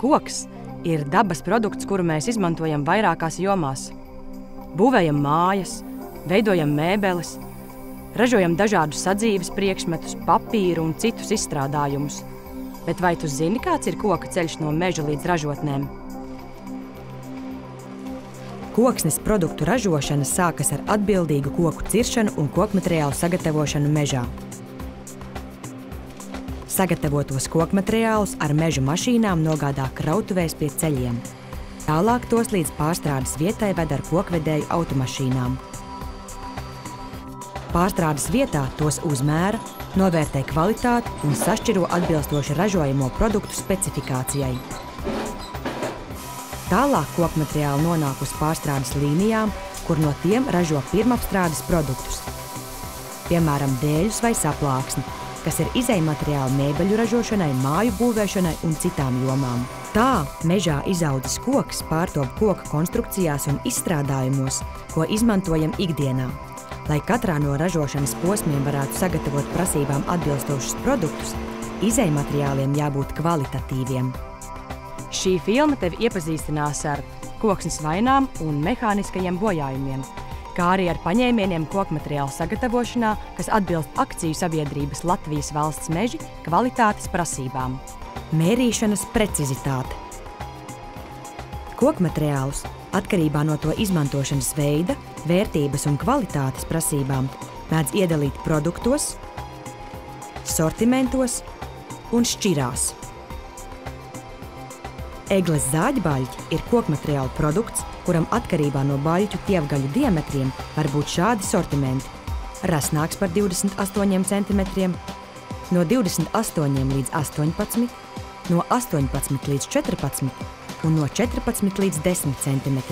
Koks ir dabas produkts, kuru mēs izmantojam vairākās jomās. Būvējam mājas, veidojam mēbeles, ražojam dažādus sadzīves priekšmetus, papīru un citus izstrādājumus. Bet vai tu zini, kāds ir koka ceļš no meža līdz ražotnēm? Koksnes produktu ražošana sākas ar atbildīgu koku ciršanu un kokmateriālu sagatavošanu mežā. Sagatavotos kokmateriālus ar meža mašīnām nogādā krautuvēs pie ceļiem. Tālāk tos līdz pārstrādes vietai ved ar kokvedēju automašīnām. Pārstrādes vietā tos uzmēra, novērtē kvalitāti un sašķiro atbilstoši ražojamo produktu specifikācijai. Tālāk kokmateriāli nonāk uz pārstrādes līnijām, kur no tiem ražo pirmapstrādes produktus, piemēram, dēļus vai saplāksni, kas ir izejmateriāli mēbeļu ražošanai, māju būvēšanai un citām jomām. Tā mežā izaudzis koks pārtop koka konstrukcijās un izstrādājumos, ko izmantojam ikdienā. Lai katrā no ražošanas posmiem varētu sagatavot prasībām atbilstošus produktus, izejmateriāliem jābūt kvalitatīviem. Šī filma tevi iepazīstinās ar koksnes vainām un mehāniskajiem bojājumiem, kā arī ar paņēmieniem kokmateriālu sagatavošanā, kas atbilst akciju sabiedrības Latvijas valsts meži kvalitātes prasībām. Mērīšanas precizitāte. Kokmateriālus atkarībā no to izmantošanas veida, vērtības un kvalitātes prasībām mēdz iedalīt produktos, sortimentos un šķirās. Egles zāģbaļķi ir kokmateriālu produkts, kuram atkarībā no baļķu tievgaļu diametriem var būt šādi sortimenti. Rasnāks par 28 cm, no 28 līdz 18, no 18 līdz 14 un no 14 līdz 10 cm.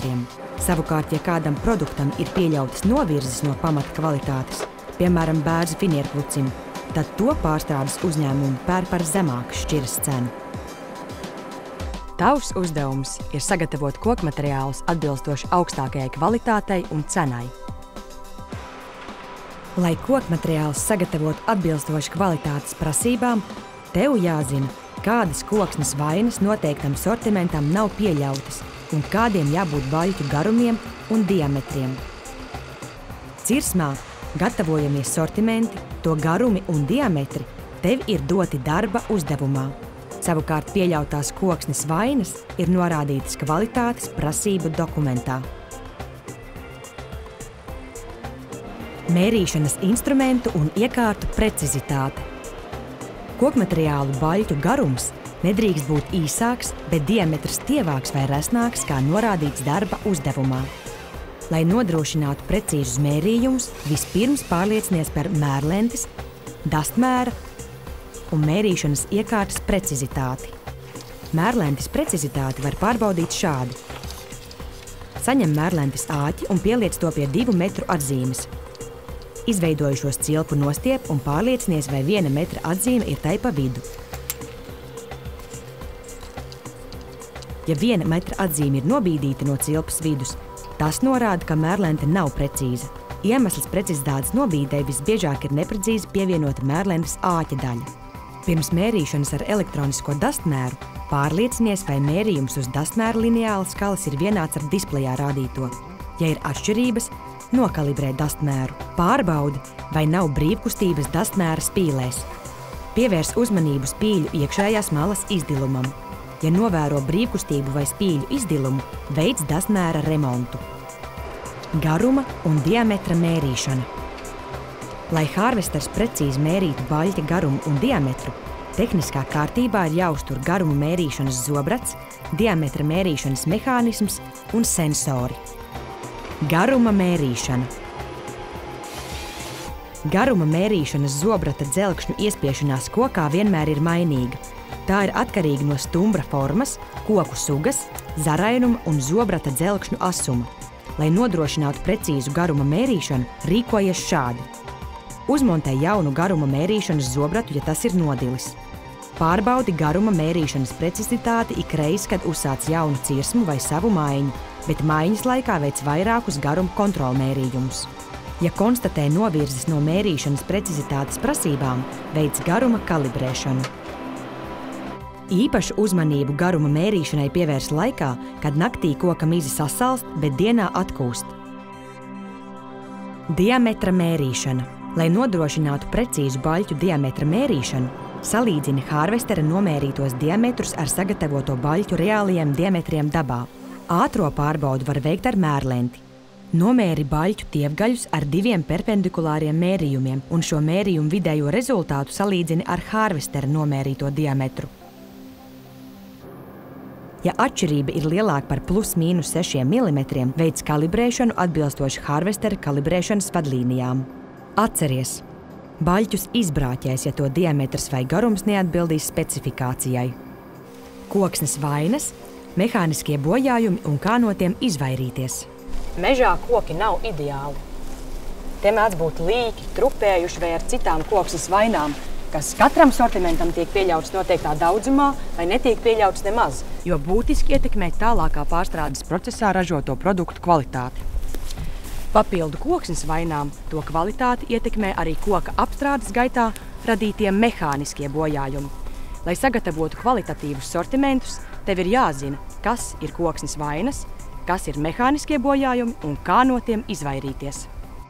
Savukārt, ja kādam produktam ir pieļautas novirzes no pamata kvalitātes, piemēram, bērza finierklucim, tad to pārstrādes uzņēmumi pērk par zemāku šķiras cenu. Tavs uzdevums ir sagatavot kokmateriālus atbilstoši augstākajai kvalitātei un cenai. Lai kokmateriālus sagatavotu atbilstoši kvalitātes prasībām, tev jāzina, kādas koksnes vainas noteiktam sortimentam nav pieļautas un kādiem jābūt baļķu garumiem un diametriem. Cirsmā gatavojamies sortimenti, to garumi un diametri tev ir doti darba uzdevumā. Savukārt pieļautās koksnes vainas ir norādītas kvalitātes prasību dokumentā. Mērīšanas instrumentu un iekārtu precizitāte. Kokmateriālu baļķu garums nedrīkst būt īsāks, bet diametrs tievāks vai resnāks, kā norādīts darba uzdevumā. Lai nodrošinātu precīzus mērījumus, vispirms pārliecinies par mērlentes, dastmēra un mērīšanas iekārtas precizitāti. Mērlentes precizitāti var pārbaudīt šādi. Saņem mērlentes āķi un pieliec to pie 2 metru atzīmes. Izveidojušos cilpu nostiep un pārliecinies, vai 1 metra atzīme ir tai pa vidu. Ja 1 metra atzīme ir nobīdīta no cilpas vidus, tas norāda, ka mērlente nav precīza. Iemesls precizitātes nobīdei visbiežāk ir neprecīzi pievienota mērlentes āķa daļa. Pirms mērīšanas ar elektronisko dastmēru pārliecinies, vai mērījums uz dastmēra lineāla skalas ir vienāds ar displejā rādīto. Ja ir atšķirības, nokalibrē dastmēru. Pārbaudi, vai nav brīvkustības dastmēra spīlēs. Pievērs uzmanību spīļu iekšējās malas izdilumam. Ja novēro brīvkustību vai spīļu izdilumu, veic dastmēra remontu. Garuma un diametra mērīšana. Lai harvesters precīzi mērītu baļķa garumu un diametru, tehniskā kārtībā ir jāuztur garuma mērīšanas zobrats, diametra mērīšanas mehānisms un sensori. Garuma mērīšana. Garuma mērīšanas zobrata dzelkšņu iespiešanās kokā vienmēr ir mainīga. Tā ir atkarīga no stumbra formas, koku sugas, zarainuma un zobrata dzelkšņu asuma. Lai nodrošinātu precīzu garuma mērīšanu, rīkojies šādi. Uzmontē jaunu garuma mērīšanas zobratu, ja tas ir nodilis. Pārbaudi garuma mērīšanas precizitāti ikreiz, kad uzsāc jaunu cirsmu vai savu maiņu, bet maiņas laikā veic vairākus garuma kontrolmērījumus. Ja konstatē novirzes no mērīšanas precizitātes prasībām, veic garuma kalibrēšanu. Īpašu uzmanību garuma mērīšanai pievērs laikā, kad naktī koka mize sasalst, bet dienā atkūst. Diametra mērīšana. Lai nodrošinātu precīzu baļķu diametra mērīšanu, salīdzini harvestera nomērītos diametrus ar sagatavoto baļķu reālajiem diametriem dabā. Ātro pārbaudu var veikt ar mērlenti. Nomēri baļķu tievgaļus ar 2 perpendikulāriem mērījumiem un šo mērījumu vidējo rezultātu salīdzini ar harvestera nomērīto diametru. Ja atšķirība ir lielāka par +–6 mm, veic kalibrēšanu atbilstoši harvestera kalibrēšanas vadlīnijām. Atceries! Baļķus izbrāķēs, ja to diametrs vai garums neatbildīs specifikācijai. Koksnes vainas, mehāniskie bojājumi un kā no tiem izvairīties. Mežā koki nav ideāli. Tie mēdz būt līki, trupējuši vai ar citām koksnes vainām, kas katram sortimentam tiek pieļauts noteiktā daudzumā vai netiek pieļauts nemaz, jo būtiski ietekmē tālākā pārstrādes procesā ražoto produktu kvalitāti. Papildu koksnes vainām to kvalitāti ietekmē arī koka apstrādes gaitā radītie mehāniskie bojājumi. Lai sagatavotu kvalitatīvus sortimentus, tev ir jāzina, kas ir koksnes vainas, kas ir mehāniskie bojājumi un kā no tiem izvairīties.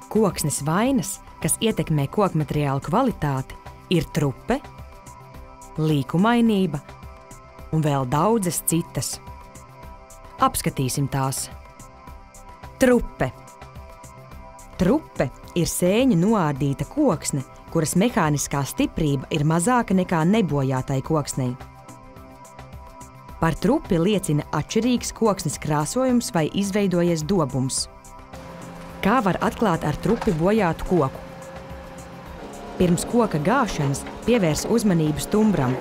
Koksnes vainas, kas ietekmē kokmateriālu kvalitāti, ir trupe, līkumainība un vēl daudzas citas. Apskatīsim tās. Trupe. Trupe ir sēņu noārdīta koksne, kuras mehāniskā stiprība ir mazāka nekā nebojātai koksnei. Par trupi liecina atšķirīgs koksnes krāsojums vai izveidojies dobums. Kā var atklāt ar trupi bojātu koku? Pirms koka gāšanas pievērs uzmanību stumbram.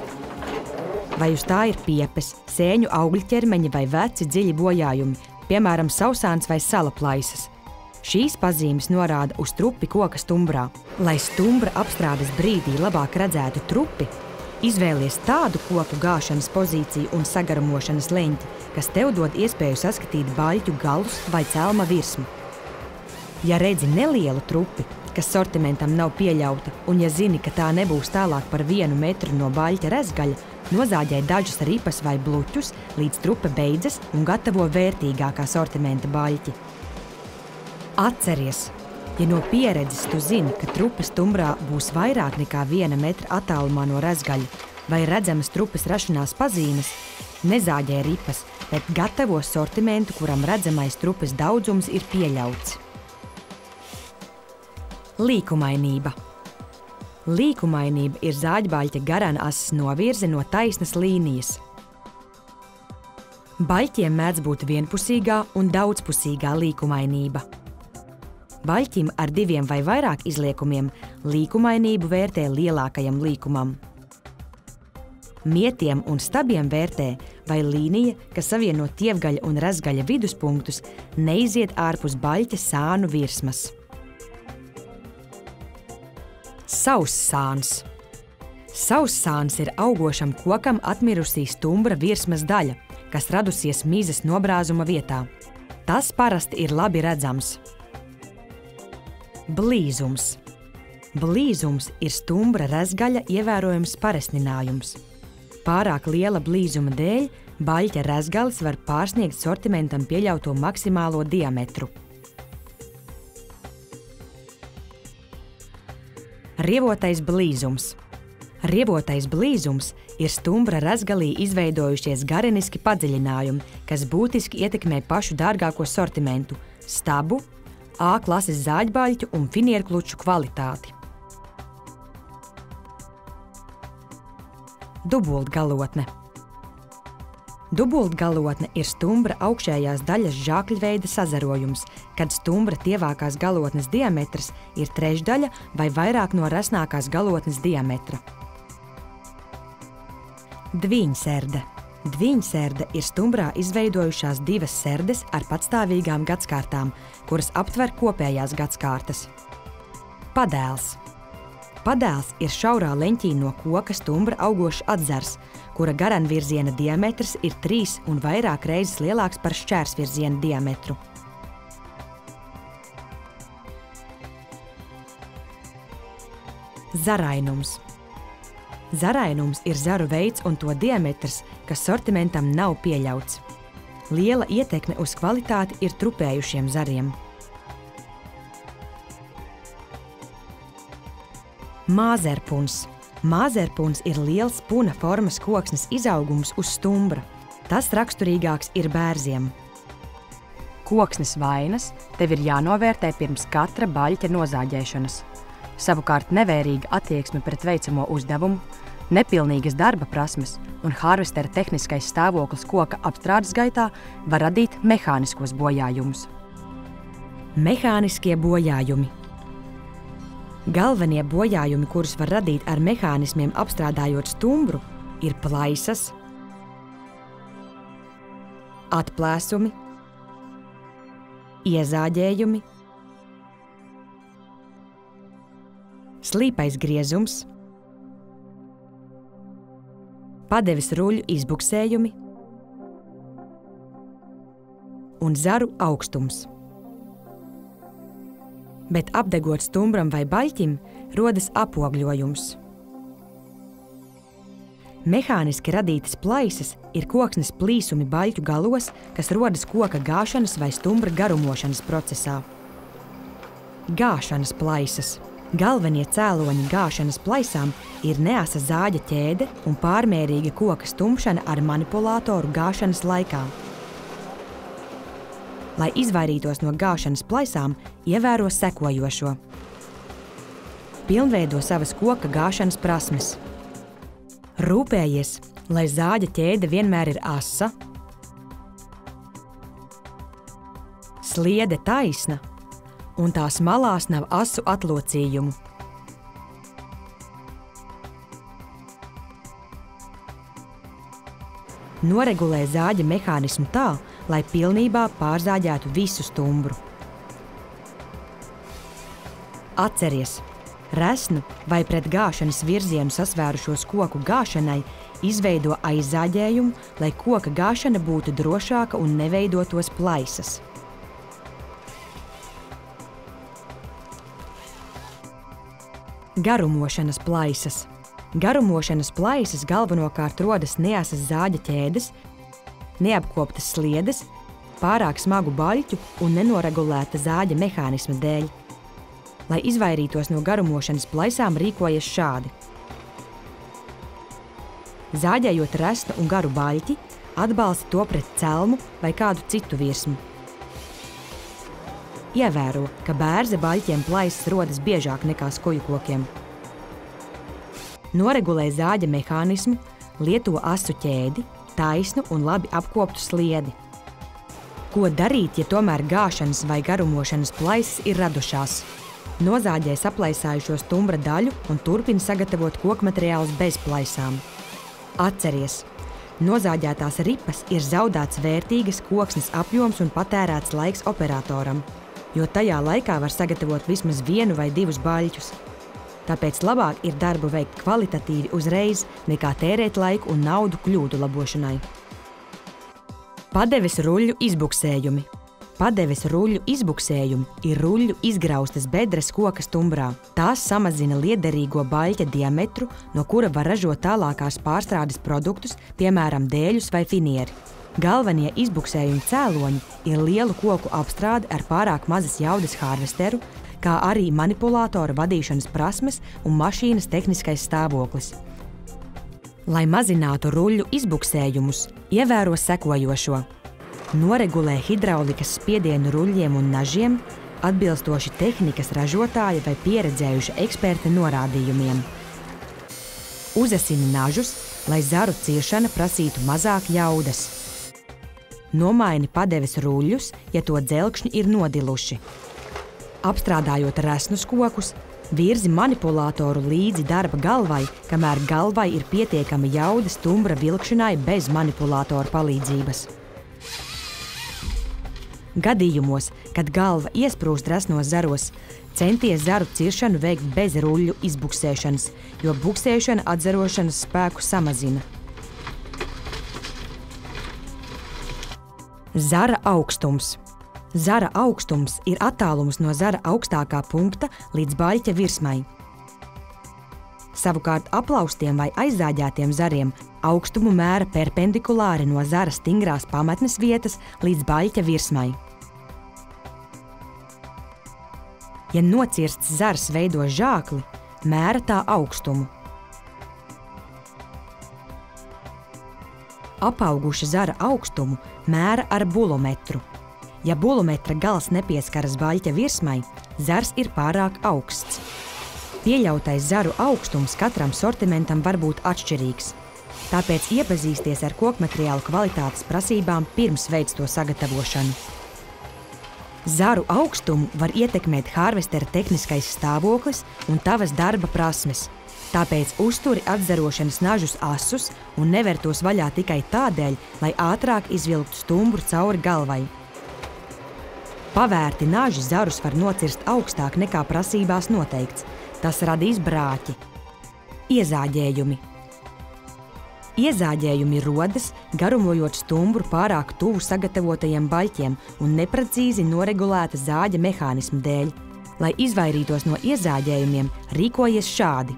Vai uz tā ir piepes, sēņu augļķermeņi vai veci dziļi bojājumi, piemēram, sausāns vai sala plaisas. Šīs pazīmes norāda uz trupi koka stumbrā. Lai stumbra apstrādes brīdī labāk redzētu trupi, izvēlies tādu koku gāšanas pozīciju un sagarumošanas leņķi, kas tev dod iespēju saskatīt baļķu galus vai celma virsmu. Ja redzi nelielu trupi, kas sortimentam nav pieļauta, un ja zini, ka tā nebūs tālāk par 1 metru no baļķa rezgaļa, nozāģē dažas ripas vai bluķus, līdz trupe beidzas un gatavo vērtīgākā sortimenta baļķi. Atceries! Ja no pieredzes tu zini, ka trupe stumbrā būs vairāk nekā 1 metra attālumā no rezgaļa vai redzamas trupes rašanās pazīmes, nezāģē ripas, bet gatavo sortimentu, kuram redzamais trupes daudzums ir pieļauts. Līkumainība. Līkumainība ir zāģbaļķa garana asas novirze no taisnas līnijas. Baļķiem mēdz būt vienpusīgā un daudzpusīgā līkumainība. Baļķim ar 2 vai vairāk izliekumiem līkumainību vērtē lielākajam līkumam. Mietiem un stabiem vērtē, vai līnija, kas savieno tievgaļa un rezgaļa viduspunktus, neiziet ārpus baļķa sānu virsmas. Saussāns. Saussāns ir augošam kokam atmirusī stumbra virsmas daļa, kas radusies mizas nobrāzuma vietā. Tas parasti ir labi redzams. Blīzums. Blīzums ir stumbra rezgaļa ievērojams paresninājums. Pārāk liela blīzuma dēļ baļķa rezgalis var pārsniegt sortimentam pieļauto maksimālo diametru. Rievotais blīzums. Rievotais blīzums ir stumbra rezgalī izveidojušies gareniski padziļinājumi, kas būtiski ietekmē pašu dārgāko sortimentu – stabu, A klases zāģbaļķu un finierkluču kvalitāti. Dubultgalotne. Dubultgalotne ir stumbra augšējās daļas žākļveida sazarojums, kad stumbra tievākās galotnes diametrs ir trešdaļa vai vairāk no resnākās galotnes diametra. Dviņserde. Dviņserde ir stumbrā izveidojušās divas serdes ar patstāvīgām gadskārtām, kuras aptver kopējās gadskārtas. Padēls. Padēls ir šaurā leņķī no koka stumbra augošs atzars, kura garanvirziena diametrs ir 3 un vairāk reizes lielāks par šķērsvirziena diametru. Zarainums. Zarainums ir zaru veids un to diametrs, kas sortimentam nav pieļauts. Liela ietekme uz kvalitāti ir trupējušiem zariem. Māzerpuns. Māzerpuns ir liels puna formas koksnes izaugums uz stumbra. Tas raksturīgāks ir bērziem. Koksnes vainas tev ir jānovērtē pirms katra baļķa nozāģēšanas. Savukārt nevērīga attieksme pret veicamo uzdevumu, nepilnīgas darba prasmes un harvestera tehniskais stāvoklis koka apstrādes gaitā var radīt mehāniskos bojājumus. Mehāniskie bojājumi. Galvenie bojājumi, kurus var radīt ar mehānismiem apstrādājot stumbru, ir plaisas, atplēsumi, iezāģējumi, slīpais griezums, padeves ruļu izbuksējumi un zaru augstums. Bet apdegot stumbram vai baļķim, rodas apogļojums. Mehāniski radītas plaisas ir koksnes plīsumi baļķu galos, kas rodas koka gāšanas vai stumbra garumošanas procesā. Gāšanas plaisas. Galvenie cēloņi gāšanas plaisām ir neasa zāģa ķēde un pārmērīga koka stumšana ar manipulātoru gāšanas laikā. Lai izvairītos no gāšanas plaisām, ievēro sekojošo. Pilnveido savas koka gāšanas prasmes. Rūpējies, lai zāģa ķēde vienmēr ir asa, sliede taisna un tās malās nav asu atlocījumu. Noregulē zāģa mehānismu tā, lai pilnībā pārzāģētu visu stumbru. Atceries, resnu vai pret gāšanas virzienu sasvērušos koku gāšanai izveido aizzāģējumu, lai koka gāšana būtu drošāka un neveidotos plaisas. Garumošanas plaisas. Garumošanas plaisas galvenokārt rodas neasas zāģa ķēdes, neapkoptas sliedes, pārāk smagu baļķu un nenoregulēta zāģa mehānisma dēļ. Lai izvairītos no garumošanas plaisām, rīkojies šādi. Zāģējot resnu un garu baļķi, atbalsti to pret celmu vai kādu citu virsmu. Ievēro, ka bērze baļķiem plaisas rodas biežāk nekā skoju kokiem. Noregulē zāģa mehānismu, lieto asu ķēdi, taisnu un labi apkoptu sliedi. Ko darīt, ja tomēr gāšanas vai garumošanas plaisas ir radušās? Nozāģē saplaisājušo stumbra daļu un turpina sagatavot kokmateriālus bez plaisām. Atceries, nozāģētās ripas ir zaudēts vērtīgas koksnes apjoms un patērēts laiks operatoram, jo tajā laikā var sagatavot vismaz 1 vai 2 baļķus. Tāpēc labāk ir darbu veikt kvalitatīvi uzreiz, nekā tērēt laiku un naudu kļūdu labošanai. Padeves ruļļu izbuksējumi. Padeves ruļļu izbuksējumi ir ruļļu izgraustas bedres koka stumbrā. Tās samazina liederīgo baļķa diametru, no kura var ražot tālākās pārstrādes produktus, piemēram, dēļus vai finieri. Galvenie izbuksējumi cēloņi ir lielu koku apstrāde ar pārāk mazas jaudas harvesteru, kā arī manipulātora vadīšanas prasmes un mašīnas tehniskais stāvoklis. Lai mazinātu ruļļu izbuksējumus, ievēro sekojošo. Noregulē hidraulikas spiedienu ruļļiem un nažiem, atbilstoši tehnikas ražotāja vai pieredzējuša eksperta norādījumiem. Uzasini nažus, lai zaru ciešana prasītu mazāk jaudas. Nomaini padeves ruļļus, ja to dzelkšņi ir nodiluši. Apstrādājot resnus kokus, Virzi manipulātoru līdzi darba galvai, kamēr galvai ir pietiekama jauda stumbra vilkšanai bez manipulātora palīdzības. Gadījumos, kad galva iesprūst resnos zaros, centies zaru ciršanu veikt bez ruļļu izbuksēšanas, jo buksēšana atzarošanas spēku samazina. Zara augstums. Zara augstums ir attālums no zara augstākā punkta līdz baļķa virsmai. Savukārt aplaustiem vai aizzāģētiem zariem augstumu mēra perpendikulāri no zara stingrās pamatnes vietas līdz baļķa virsmai. Ja nocirsts zars veido žākli, mēra tā augstumu. Apauguša zara augstumu mēra ar bulometru. Ja bulometra gals nepieskaras baļķa virsmai, zars ir pārāk augsts. Pieļautais zaru augstums katram sortimentam var būt atšķirīgs. Tāpēc iepazīsties ar kokmateriālu kvalitātes prasībām pirms veic to sagatavošanu. Zaru augstumu var ietekmēt harvestera tehniskais stāvoklis un tavas darba prasmes. Tāpēc uzturi atzarošanas nažus asus un never tos vaļā tikai tādēļ, lai ātrāk izvilktu stumbru cauri galvai. Pavērti naži zarus var nocirst augstāk nekā prasībās noteikts. Tas radīs brāķi. Iezāģējumi. Iezāģējumi rodas, garumojot stumbru pārāk tuvu sagatavotajiem baļķiem un neprecīzi noregulēta zāģa mehānismu dēļ. Lai izvairītos no iezāģējumiem, rīkojies šādi.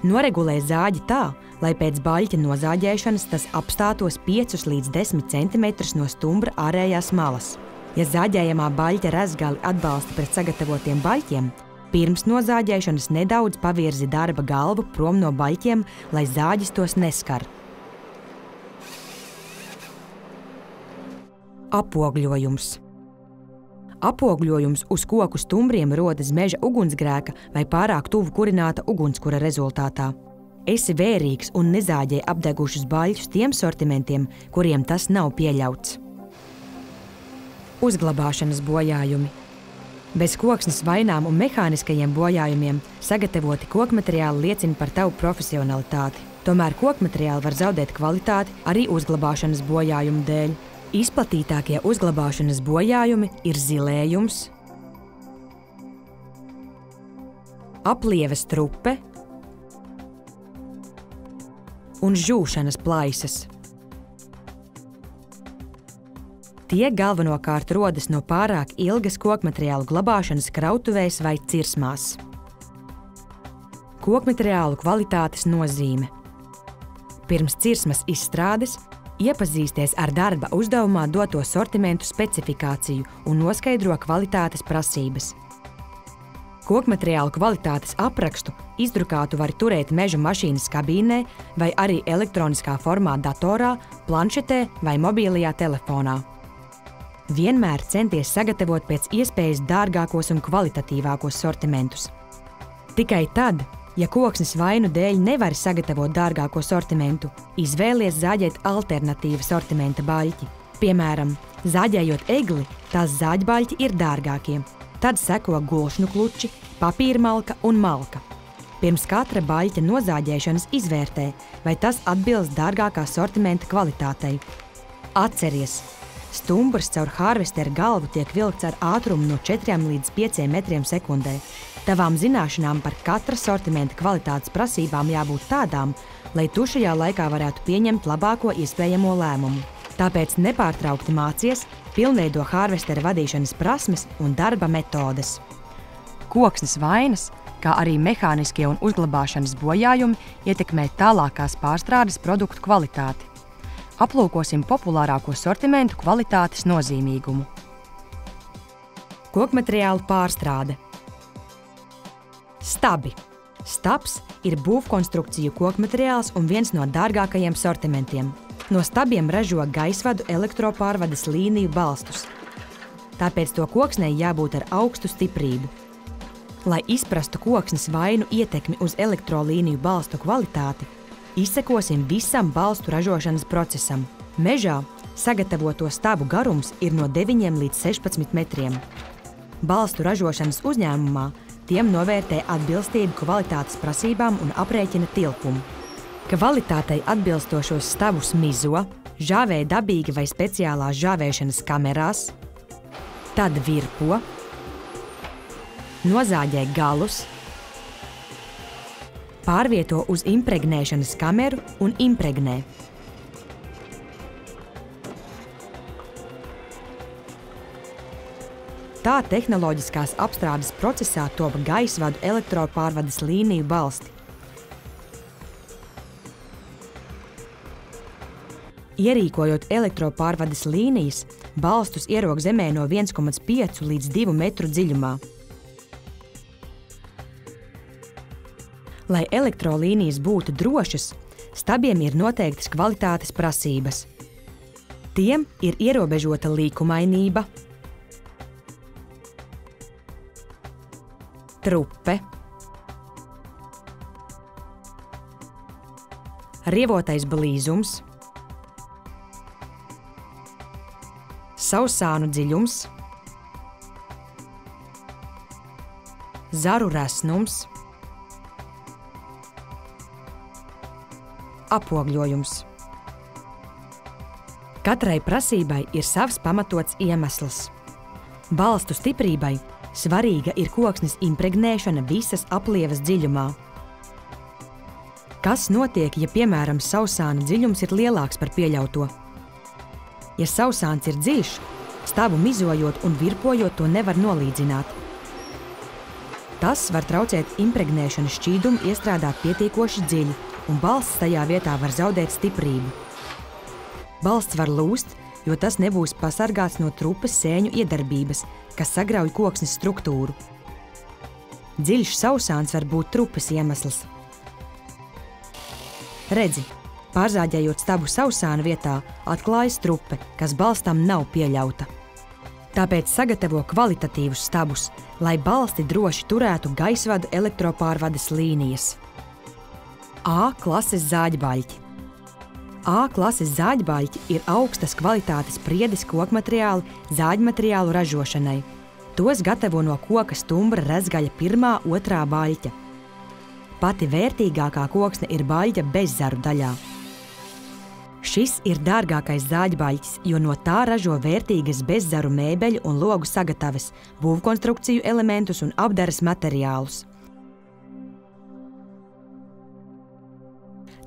Noregulē zāģi tā, lai pēc baļķa nozāģēšanas tas apstātos 5 līdz 10 cm no stumbra ārējās malas. Ja zāģējamā baļķa rezgali atbalsta pret sagatavotiem baļķiem, pirms nozāģēšanas nedaudz pavirzi darba galvu prom no baļķiem, lai zāģis tos neskar. Apogļojums. Apogļojums uz koku stumbriem rodas meža ugunsgrēka vai pārāk tuvu kurināta ugunskura rezultātā. Esi vērīgs un nezāģē apdegušus baļķus tiem sortimentiem, kuriem tas nav pieļauts. Uzglabāšanas bojājumi. Bez koksnes vainām un mehāniskajiem bojājumiem sagatavoti kokmateriāli liecina par tavu profesionalitāti. Tomēr kokmateriāli var zaudēt kvalitāti arī uzglabāšanas bojājumu dēļ. Izplatītākie uzglabāšanas bojājumi ir zilējums, aplieves trupe un žūšanas plaisas. Tie galvenokārt rodas no pārāk ilgas kokmateriālu glabāšanas krautuvēs vai cirsmās. Kokmateriālu kvalitātes nozīme. Pirms cirsmas izstrādes iepazīsties ar darba uzdevumā doto sortimentu specifikāciju un noskaidro kvalitātes prasības. Kokmateriālu kvalitātes aprakstu izdrukātu var turēt meža mašīnas kabīnē vai arī elektroniskā formā datorā, planšetē vai mobilajā telefonā. Vienmēr centies sagatavot pēc iespējas dārgākos un kvalitatīvākos sortimentus. Tikai tad, ja koksnes vainu dēļ nevari sagatavot dārgāko sortimentu, izvēlies zāģēt alternatīva sortimenta baļķi. Piemēram, zāģējot egli, tās zāģbaļķi ir dārgākie. Tad seko gulšņu kluči, papīrmalka un malka. Pirms katra baļķa nozāģēšanas izvērtē, vai tas atbilst dārgākā sortimenta kvalitātei. Atceries! Stumbrs caur harvestera galvu tiek vilkts ar ātrumu no 4 līdz 5 metriem sekundē. Tavām zināšanām par katra sortimenta kvalitātes prasībām jābūt tādām, lai tu šajā laikā varētu pieņemt labāko iespējamo lēmumu. Tāpēc nepārtraukti mācies, pilnveido harvestera vadīšanas prasmes un darba metodes. Koksnes vainas, kā arī mehāniskie un uzglabāšanas bojājumi ietekmē tālākās pārstrādes produktu kvalitāti. Aplūkosim populārāko sortimentu kvalitātes nozīmīgumu. Kokmateriālu pārstrāde. Stabi. Stabs ir būvkonstrukciju kokmateriāls un viens no dārgākajiem sortimentiem. No stabiem ražo gaisvadu elektropārvades līniju balstus. Tāpēc to koksnei jābūt ar augstu stiprību. Lai izprastu koksnes vainu ietekmi uz elektrolīniju balstu kvalitāti, izsekosim visam balstu ražošanas procesam. Mežā sagatavoto stabu garums ir no 9 līdz 16 metriem. Balstu ražošanas uzņēmumā tiem novērtē atbilstību kvalitātes prasībām un aprēķina tilpumu. Kvalitātei atbilstošos stabus mizo, žāvē dabīgi vai speciālās žāvēšanas kamerās, tad virpo, nozāģē galus, pārvieto uz impregnēšanas kameru un impregnē. Tā tehnoloģiskās apstrādes procesā top gaisvadu elektropārvades līniju balsti. Ierīkojot elektropārvades līnijas, balstus ierok zemē no 1,5 līdz 2 metru dziļumā. Lai elektrolīnijas būtu drošas, stabiem ir noteiktas kvalitātes prasības. Tiem ir ierobežota līkumainība, trupe, rievotais blīzums, sausānu dziļums, zaru resnums, apogļojums. Katrai prasībai ir savs pamatots iemesls. Balstu stiprībai svarīga ir koksnes impregnēšana visas aplievas dziļumā. Kas notiek, ja, piemēram, sausāna dziļums ir lielāks par pieļauto? Ja sausāns ir dziļš, stabu mizojot un virpojot to nevar nolīdzināt. Tas var traucēt impregnēšanas šķīdumu iestrādāt pietiekoši dziļi, un balsts tajā vietā var zaudēt stiprību. Balsts var lūst, jo tas nebūs pasargāts no trupes sēņu iedarbības, kas sagrauj koksnes struktūru. Dziļš sausāns var būt trupes iemesls. Redzi, pārzāģējot stabu sausāna vietā, atklājas trupe, kas balstam nav pieļauta. Tāpēc sagatavo kvalitatīvus stabus, lai balsti droši turētu gaisvadu elektropārvades līnijas. A klases zāģbaļķi. A klases zāģbaļķi ir augstas kvalitātes priedes kokmateriāli zāģmateriālu ražošanai. Tos gatavo no koka stumbra rezgaļa 1., 2. baļķa. Pati vērtīgākā koksne ir baļķa bezzaru daļā. Šis ir dārgākais zāģbaļķis, jo no tā ražo vērtīgas bezzaru mēbeļu un logu sagataves, būvkonstrukciju elementus un apdares materiālus.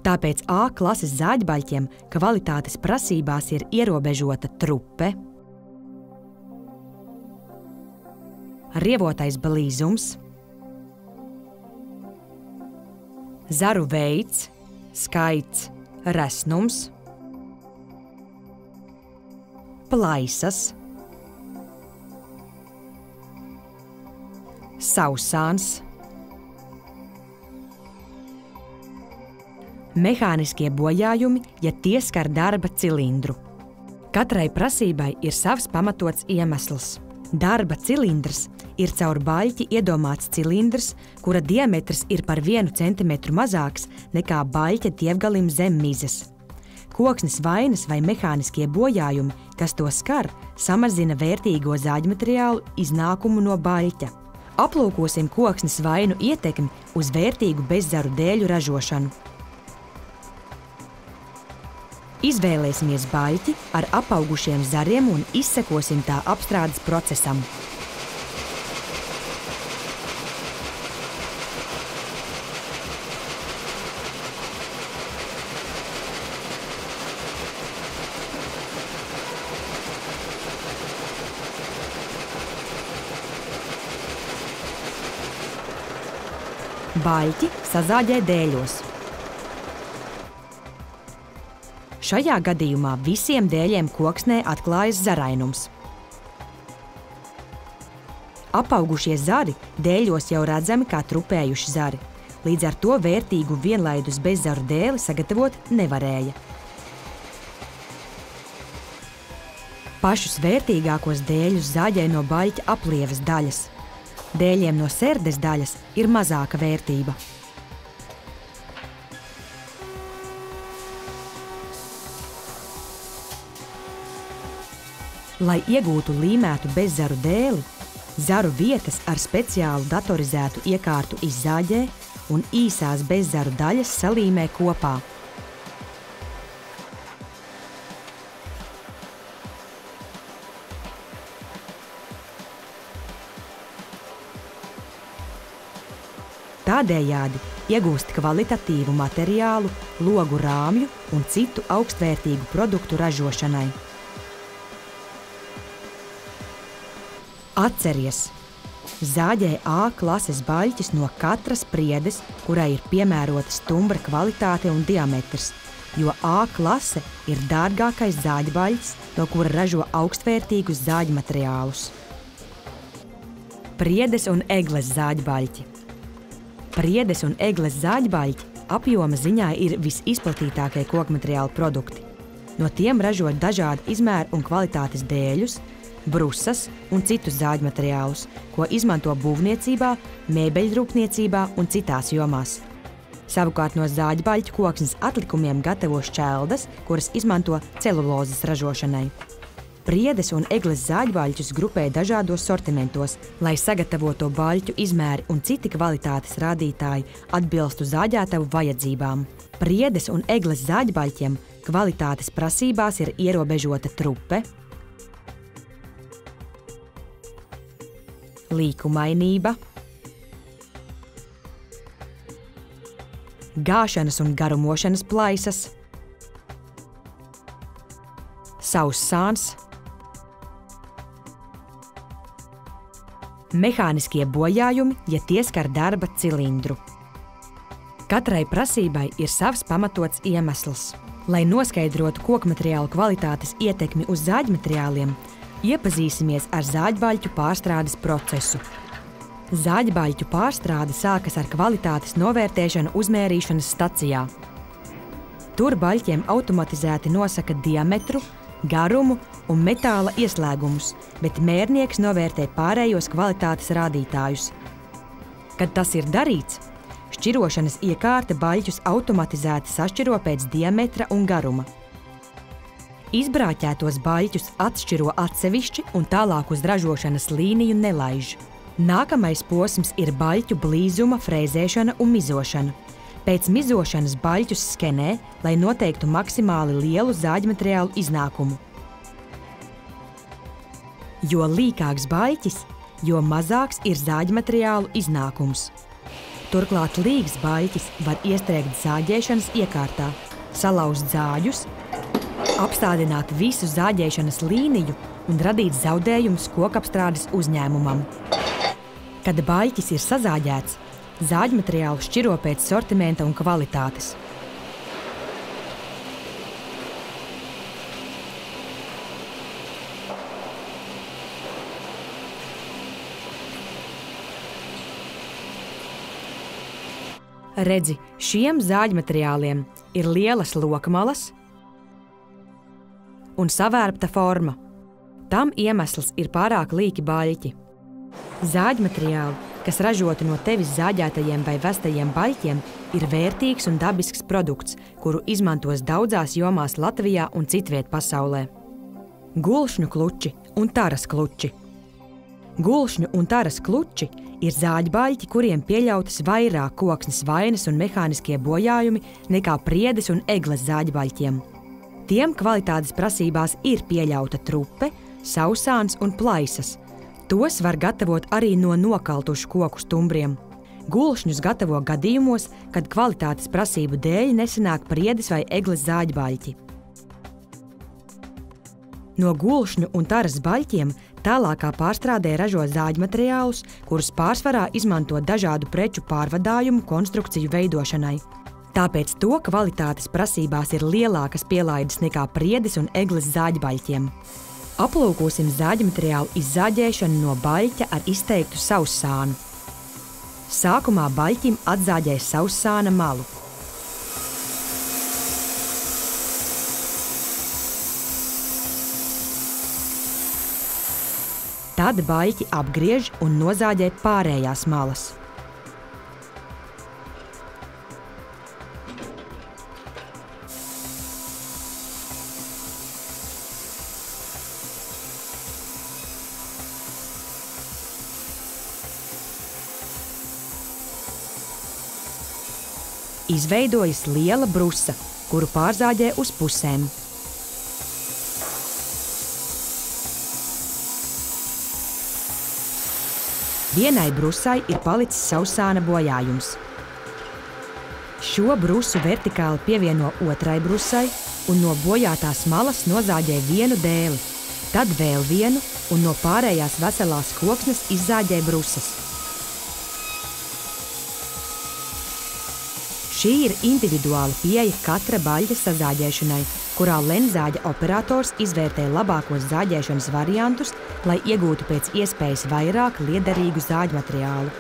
Tāpēc A klases zāģbaļķiem kvalitātes prasībās ir ierobežota trupe, rievotais blīzums, zaru veids, skaits, resnums, plaisas, sausāns, mehāniskie bojājumi, ja tie skar darba cilindru. Katrai prasībai ir savs pamatots iemesls. Darba cilindrs ir caur baļķi iedomāts cilindrs, kura diametrs ir par 1 centimetru mazāks nekā baļķa dievgalim zem mizas. Koksnes vainas vai mehāniskie bojājumi, kas to skar, samazina vērtīgo zāģmateriālu iznākumu no baļķa. Aplūkosim koksnes vainu ietekmi uz vērtīgu bezzaru dēļu ražošanu. Izvēlēsimies baļķi ar apaugušiem zariem un izsekosim tā apstrādes procesam. Baļķi sazāģē dēļos. Šajā gadījumā visiem dēļiem koksnē atklājas zarainums. Apaugušie zari dēļos jau redzami kā trupējuši zari, līdz ar to vērtīgu vienlaidus bezzaru dēli sagatavot nevarēja. Pašus vērtīgākos dēļus zāģē no baļķa aplievas daļas. Dēļiem no serdes daļas ir mazāka vērtība. Lai iegūtu līmētu bezzaru dēli, Zaru vietas ar speciālu datorizētu iekārtu izzāģē un īsās bezzaru daļas salīmē kopā. Tādējādi iegūst kvalitatīvu materiālu, logu rāmju un citu augstvērtīgu produktu ražošanai. Atceries! Zāģē A klases baļķis no katras priedes, kurai ir piemērota stumbra kvalitāte un diametrs, jo A klase ir dārgākais zāģbaļķis, no kura ražo augstvērtīgus zāģmateriālus. Priedes un egles zāģbaļķi. Priedes un egles zāģbaļķi apjoma ziņā ir visizplatītākie kokmateriālu produkti. No tiem ražo dažādu izmēru un kvalitātes dēļus, brusas un citus zāģmateriālus, ko izmanto būvniecībā, mēbeļrūpniecībā un citās jomās. Savukārt no zāģbaļķu koksnes atlikumiem gatavo šķeldas, kuras izmanto celulozes ražošanai. Priedes un egles zāģbaļķus grupē dažādos sortimentos, lai sagatavoto baļķu izmēri un citi kvalitātes rādītāji atbilstu zāģētavu vajadzībām. Priedes un egles zāģbaļķiem kvalitātes prasībās ir ierobežota trupe, līkumainība, gāšanas un garumošanas plaisas, saussāns, mehāniskie bojājumi, ja tie skar darba cilindru. Katrai prasībai ir savs pamatots iemesls. Lai noskaidrotu kokmateriālu kvalitātes ietekmi uz zāģmateriāliem, iepazīsimies ar zāģbaļķu pārstrādes procesu. Zāģbaļķu pārstrāde sākas ar kvalitātes novērtēšanu uzmērīšanas stacijā. Tur baļķiem automatizēti nosaka diametru, garumu un metāla ieslēgumus, bet mērnieks novērtē pārējos kvalitātes rādītājus. Kad tas ir darīts, šķirošanas iekārta baļķus automatizēti sašķiro pēc diametra un garuma. Izbrāķētos baļķus atšķiro atsevišķi un tālāk uz ražošanas līniju nelaiž. Nākamais posms ir baļķu blīzuma frēzēšana un mizošana. Pēc mizošanas baļķus skenē, lai noteiktu maksimāli lielu zāģmateriālu iznākumu. Jo līkāks baļķis, jo mazāks ir zāģmateriālu iznākums. Turklāt līgs baļķis var iestrēgt zāģēšanas iekārtā, salauzt zāģus, apstādināt visu zāģēšanas līniju un radīt zaudējumus kokapstrādes uzņēmumam. Kad baļķis ir sazāģēts, zāģmateriālu šķiro pēc sortimenta un kvalitātes. Redzi, šiem zāģmateriāliem ir lielas lokmalas un savērpta forma. Tam iemesls ir pārāk līki baļķi. Zāģmateriāli, kas ražoti no tevis zāģētajiem vai vestajiem baļķiem, ir vērtīgs un dabisks produkts, kuru izmantos daudzās jomās Latvijā un citviet pasaulē. Gulšņu kluči un taras kluči. Gulšņu un taras kluči ir zāģbaļķi, kuriem pieļautas vairāk koksnes vainas un mehāniskie bojājumi nekā priedes un egles zāģbaļķiem. Tiem kvalitātes prasībās ir pieļauta trupe, saussāns un plaisas. Tos var gatavot arī no nokaltušu koku stumbriem. Gulšņus gatavo gadījumos, kad kvalitātes prasību dēļ nesanāk priedes vai egles zāģbaļķi. No gulšņu un taras baļķiem tālākā pārstrādē ražo zāģmateriālus, kurus pārsvarā izmanto dažādu preču pārvadājumu konstrukciju veidošanai. Tāpēc to kvalitātes prasībās ir lielākas pielaides nekā priedes un egles zāģbaļķiem. Aplūkosim zāģmateriālu izzāģēšanu no baļķa ar izteiktu saussānu. Sākumā baļķim atzāģē saussāna malu. Tad baļķi apgriež un nozāģē pārējās malas. Izveidojas liela brusa, kuru pārzāģē uz pusēm. Vienai brusai ir palicis saussāna bojājums. Šo brusu vertikāli pievieno otrai brusai un no bojātās malas nozāģē vienu dēli, tad vēl vienu un no pārējās veselās koksnes izzāģē brusas. Šī ir individuāla pieeja katra baļķa sazāģēšanai, kurā lenzāģa operators izvērtē labākos zāģēšanas variantus, lai iegūtu pēc iespējas vairāk liederīgu zāģmateriālu.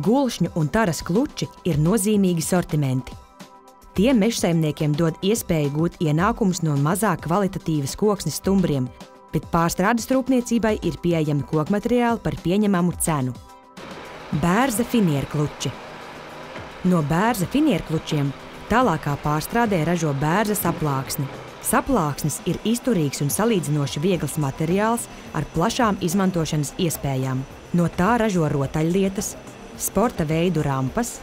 Gulšņu un taras kluči ir nozīmīgi sortimenti. Tie mežsaimniekiem dod iespēju gūt ienākumus no mazāk kvalitatīvas koksnes stumbriem, bet pārstrādes rūpniecībai ir pieejami kokmateriāli par pieņemamu cenu. Bērza finierkluči. No bērza finierklučiem tālākā pārstrādē ražo bērza saplāksni. Saplāksnis ir izturīgs un salīdzinoši viegls materiāls ar plašām izmantošanas iespējām. No tā ražo rotaļlietas, sporta veidu rampas,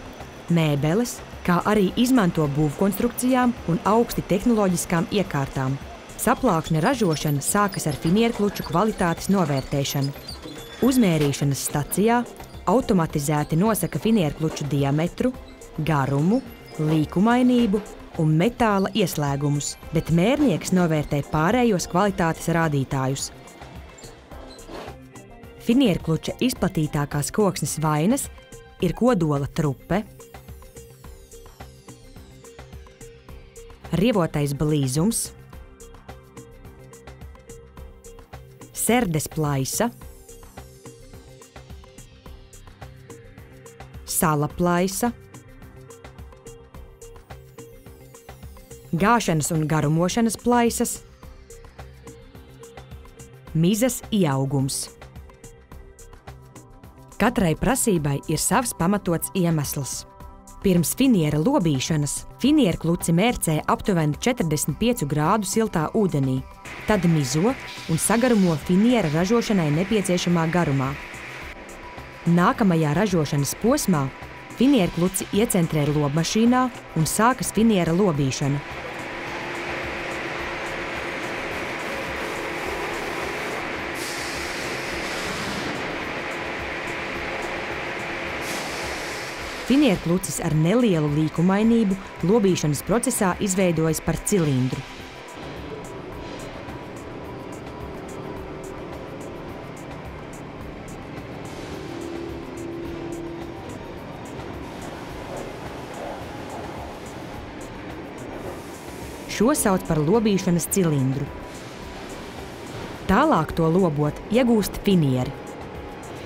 mēbeles, kā arī izmanto būvkonstrukcijām un augsti tehnoloģiskām iekārtām. Saplākšņa ražošana sākas ar finierkluču kvalitātes novērtēšanu. Uzmērīšanas stacijā automatizēti nosaka finierkluču diametru, garumu, līkumainību un metāla ieslēgumus, bet mērnieks novērtē pārējos kvalitātes rādītājus. Finierkluča izplatītākās koksnes vainas ir kodola trupe, rievotais blīzums, serdes plaisa, sala plaisa, gāšanas un garumošanas plaisas, mizas ieaugums. Katrai prasībai ir savs pamatots iemesls. Pirms finiera lobīšanas finierkluci mērcē aptuveni 45 grādu siltā ūdenī, tad mizo un sagarumo finiera ražošanai nepieciešamā garumā. Nākamajā ražošanas posmā finierkluci iecentrē lobmašīnā un sākas finiera lobīšana. Finierklucis ar nelielu līkumainību lobīšanas procesā izveidojas par cilindru. Šo sauc par lobīšanas cilindru. Tālāk to lobot iegūst finieri.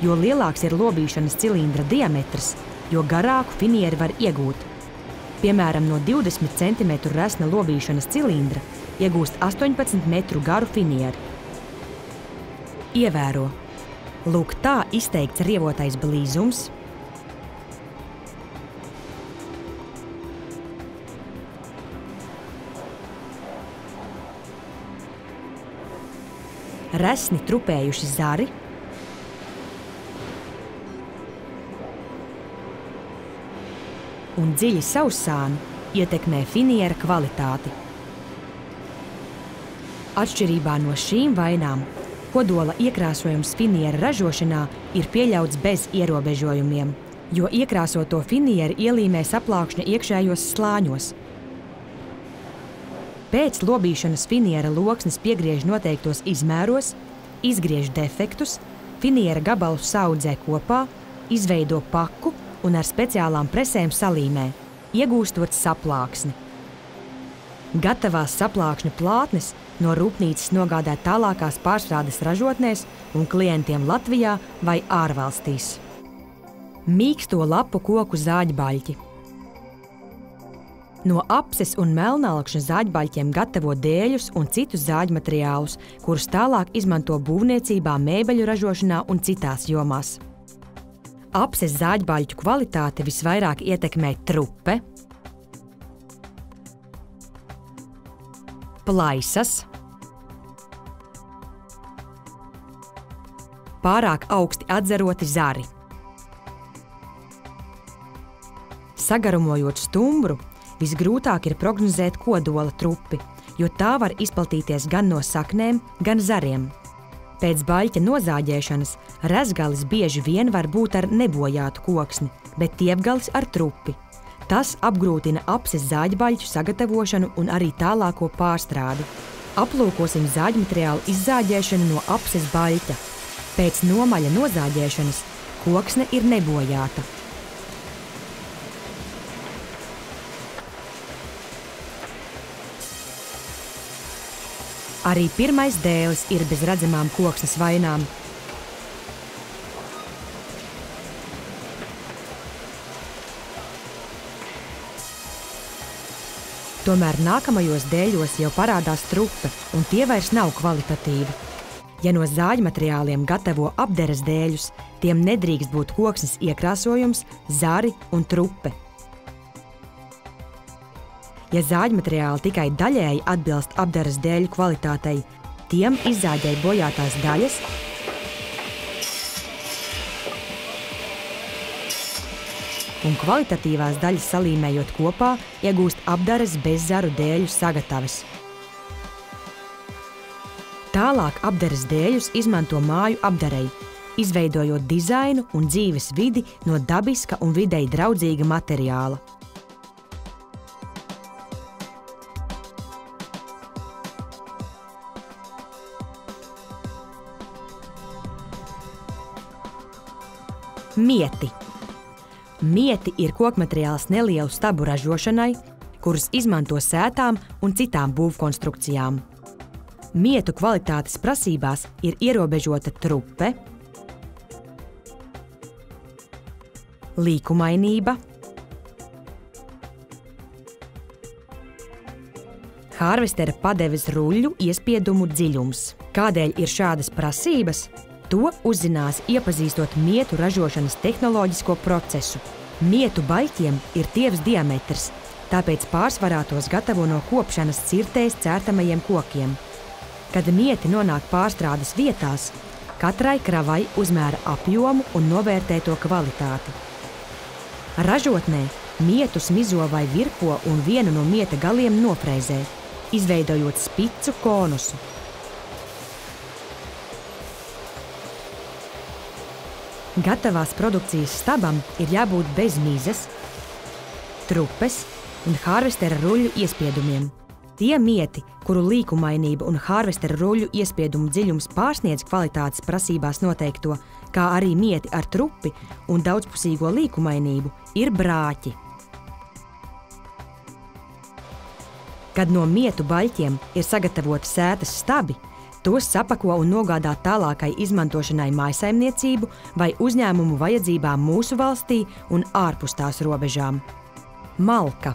Jo lielāks ir lobīšanas cilindra diametrs, jo garāku finieri var iegūt. Piemēram, no 20 cm resna lobīšanas cilindra iegūst 18 metru garu finieri. Ievēro! Lūk, tā izteikts rievotais blīzums, resni trupējuši zari, un dziļi saussāni ietekmē finiera kvalitāti. Atšķirībā no šīm vainām, kodola iekrāsojums finiera ražošanā ir pieļauts bez ierobežojumiem, jo iekrāsoto finieri ielīmē saplākšņa iekšējos slāņos. Pēc lobīšanas finiera loksnes piegriež noteiktos izmēros, izgriež defektus, finiera gabalus saaudzē kopā, izveido paku un ar speciālām presēm salīmē, iegūstot saplāksni. Gatavās saplākšņa plātnes no rūpnīcas nogādā tālākās pārstrādes ražotnēs un klientiem Latvijā vai ārvalstīs. Mīksto lapu koku zāģbaļķi. No apses un melnalkšņa zāģbaļķiem gatavo dēļus un citus zāģmateriālus, kurus tālāk izmanto būvniecībā, mēbeļu ražošanā un citās jomās. Apses zāģbaļķu kvalitāti visvairāk ietekmē trupe, plaisas, pārāk augsti atzaroti zari, Sagarumojot stumbru, visgrūtāk ir prognozēt kodola trupi, jo tā var izplatīties gan no saknēm, gan zariem. Pēc baļķa nozāģēšanas rezgalis bieži vien var būt ar nebojātu koksni, bet tiepgalis ar trupi. Tas apgrūtina apses zāģbaļķu sagatavošanu un arī tālāko pārstrādi. Aplūkosim zāģmateriālu izzāģēšanu no apses baļķa. Pēc nomaļa nozāģēšanas koksne ir nebojāta. Arī pirmais dēlis ir bez redzamām koksnes vainām. Tomēr nākamajos dēļos jau parādās trupe, un tie vairs nav kvalitatīvi. Ja no zāģmateriāliem gatavo apderes dēļus, tiem nedrīkst būt koksnes iekrāsojums, zari un trupe. Ja zāģmateriāli tikai daļēji atbilst apdares dēļu kvalitātei, tiem izzāģēja bojātās daļas un kvalitatīvās daļas salīmējot kopā, iegūst apdares bezzaru dēļu sagataves. Tālāk apdares dēļus izmanto māju apdarei, izveidojot dizainu un dzīves vidi no dabiska un videi draudzīga materiāla. Mieti. Mieti ir kokmateriāls nelielu stabu ražošanai, kurus izmanto sētām un citām būvkonstrukcijām. Mietu kvalitātes prasībās ir ierobežota trupe, līkumainība, hārvestera padeves ruļļu iespiedumu dziļums. Kādēļ ir šādas prasības? To uzzinās, iepazīstot mietu ražošanas tehnoloģisko procesu. Mietu baļķiem ir tievs diametrs, tāpēc pārsvarā tos gatavo no kopšanas cirtēs cērtamajiem kokiem. Kad mieti nonāk pārstrādes vietās, katrai kravai uzmēra apjomu un novērtē to kvalitāti. Ražotnē mietus mizo vai virpo un vienu no mieta galiem nofreizē, izveidojot spicu konusu. Gatavās produkcijas stabam ir jābūt bez mizas, trupes un hārvestera ruļļu iespiedumiem. Tie mieti, kuru līkumainība un hārvestera ruļļu iespiedumu dziļums pārsniedz kvalitātes prasībās noteikto, kā arī mieti ar trupi un daudzpusīgo līkumainību, ir brāķi. Kad no mietu baļķiem ir sagatavoti sētas stabi, tos sapako un nogādā tālākai izmantošanai mājsaimniecību vai uzņēmumu vajadzībām mūsu valstī un ārpus tās robežām. Malka.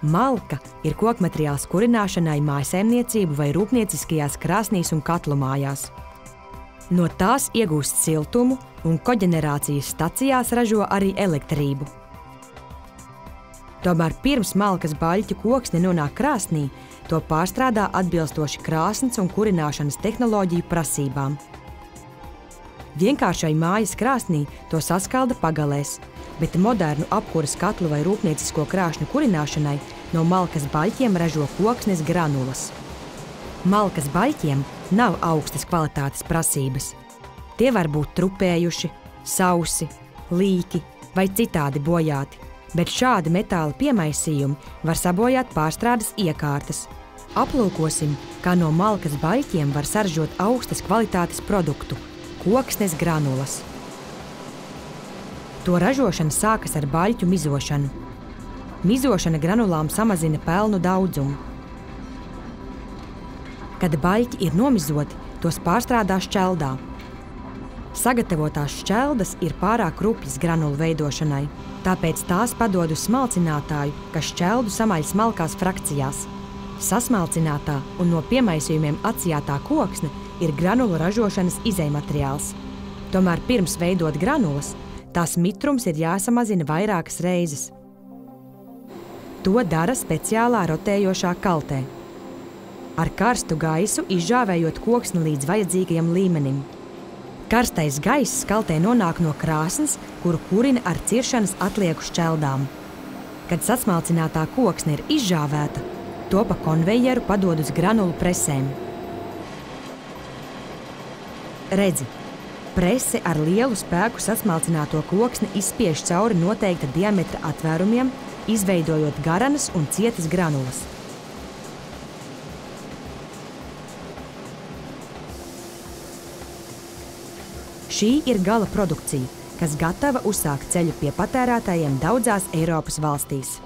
Malka ir kokmateriāls kurināšanai mājsaimniecību vai rūpnieciskajās krāsnīs un katlu mājās. No tās iegūst siltumu un koģenerācijas stacijās ražo arī elektrību. Tomēr pirms malkas baļķu koksne nonāk krāsnī, to pārstrādā atbilstoši krāsnes un kurināšanas tehnoloģiju prasībām. Vienkāršai mājas krāsnī to saskalda pagalēs, bet modernu apkuras katlu vai rūpniecisko krāšņu kurināšanai no malkas baļķiem ražo koksnes granulas. Malkas baļķiem nav augstas kvalitātes prasības. Tie var būt trupējuši, sausi, līki vai citādi bojāti, bet šādi metāla piemaisījumi var sabojāt pārstrādes iekārtas. Aplūkosim, kā no malkas baļķiem var saražot augstas kvalitātes produktu – koksnes granulas. To ražošana sākas ar baļķu mizošanu. Mizošana granulām samazina pelnu daudzumu. Kad baļķi ir nomizoti, tos pārstrādā šķeldā. Sagatavotās šķeldas ir pārāk rupjas granulu veidošanai, tāpēc tās padod uz smalcinātāju, kas šķeldu samaļ smalkās frakcijās. Sasmalcinātā un no piemaisījumiem atsijātā koksne ir granulu ražošanas izejmateriāls. Tomēr pirms veidot granulas, tās mitrums ir jāsamazina vairākas reizes. To dara speciālā rotējošā kaltē. Ar karstu gaisu izžāvējot koksni līdz vajadzīgajam līmenim. Karstais gaiss kaltē nonāk no krāsnes, kuru kurina ar ciršanas atlieku šķeldām. Kad sasmalcinātā koksne ir izžāvēta, to pa konvejeru padod uz granulu presēm. Redzi, prese ar lielu spēku sasmalcināto koksni izspiež cauri noteikta diametra atvērumiem, izveidojot garanas un cietas granulas. Šī ir gala produkcija, kas gatava uzsākt ceļu pie patērētājiem daudzās Eiropas valstīs.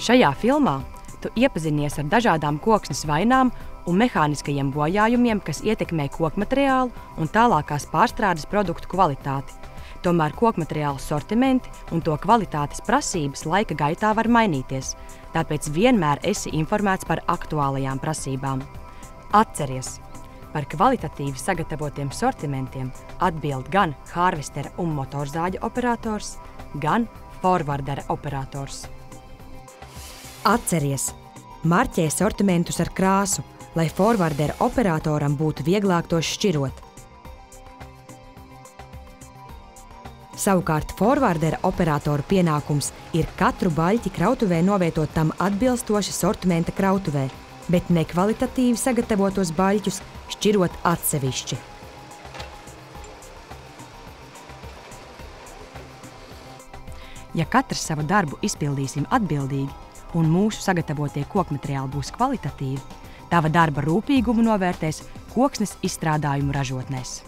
Šajā filmā tu iepazinies ar dažādām koksnes vainām un mehāniskajiem bojājumiem, kas ietekmē kokmateriālu un tālākās pārstrādes produktu kvalitāti. Tomēr kokmateriālu sortimenti un to kvalitātes prasības laika gaitā var mainīties, tāpēc vienmēr esi informēts par aktuālajām prasībām. Atceries, par kvalitatīvi sagatavotiem sortimentiem atbild gan harvestera un motorzāģa operators, gan forwardera operators. Atceries, marķē sortimentus ar krāsu, lai forwardera operatoram būtu vieglāk tos šķirot. Savukārt forwardera operatoru pienākums ir katru baļķi krautuvē novietot tam atbilstoši sortimenta krautuvē, bet nekvalitatīvi sagatavotos baļķus šķirot atsevišķi. Ja katrs savu darbu izpildīsim atbildīgi un mūsu sagatavotie kokmateriāli būs kvalitatīvi, tava darba rūpīgumu novērtēs koksnes izstrādājumu ražotnēs.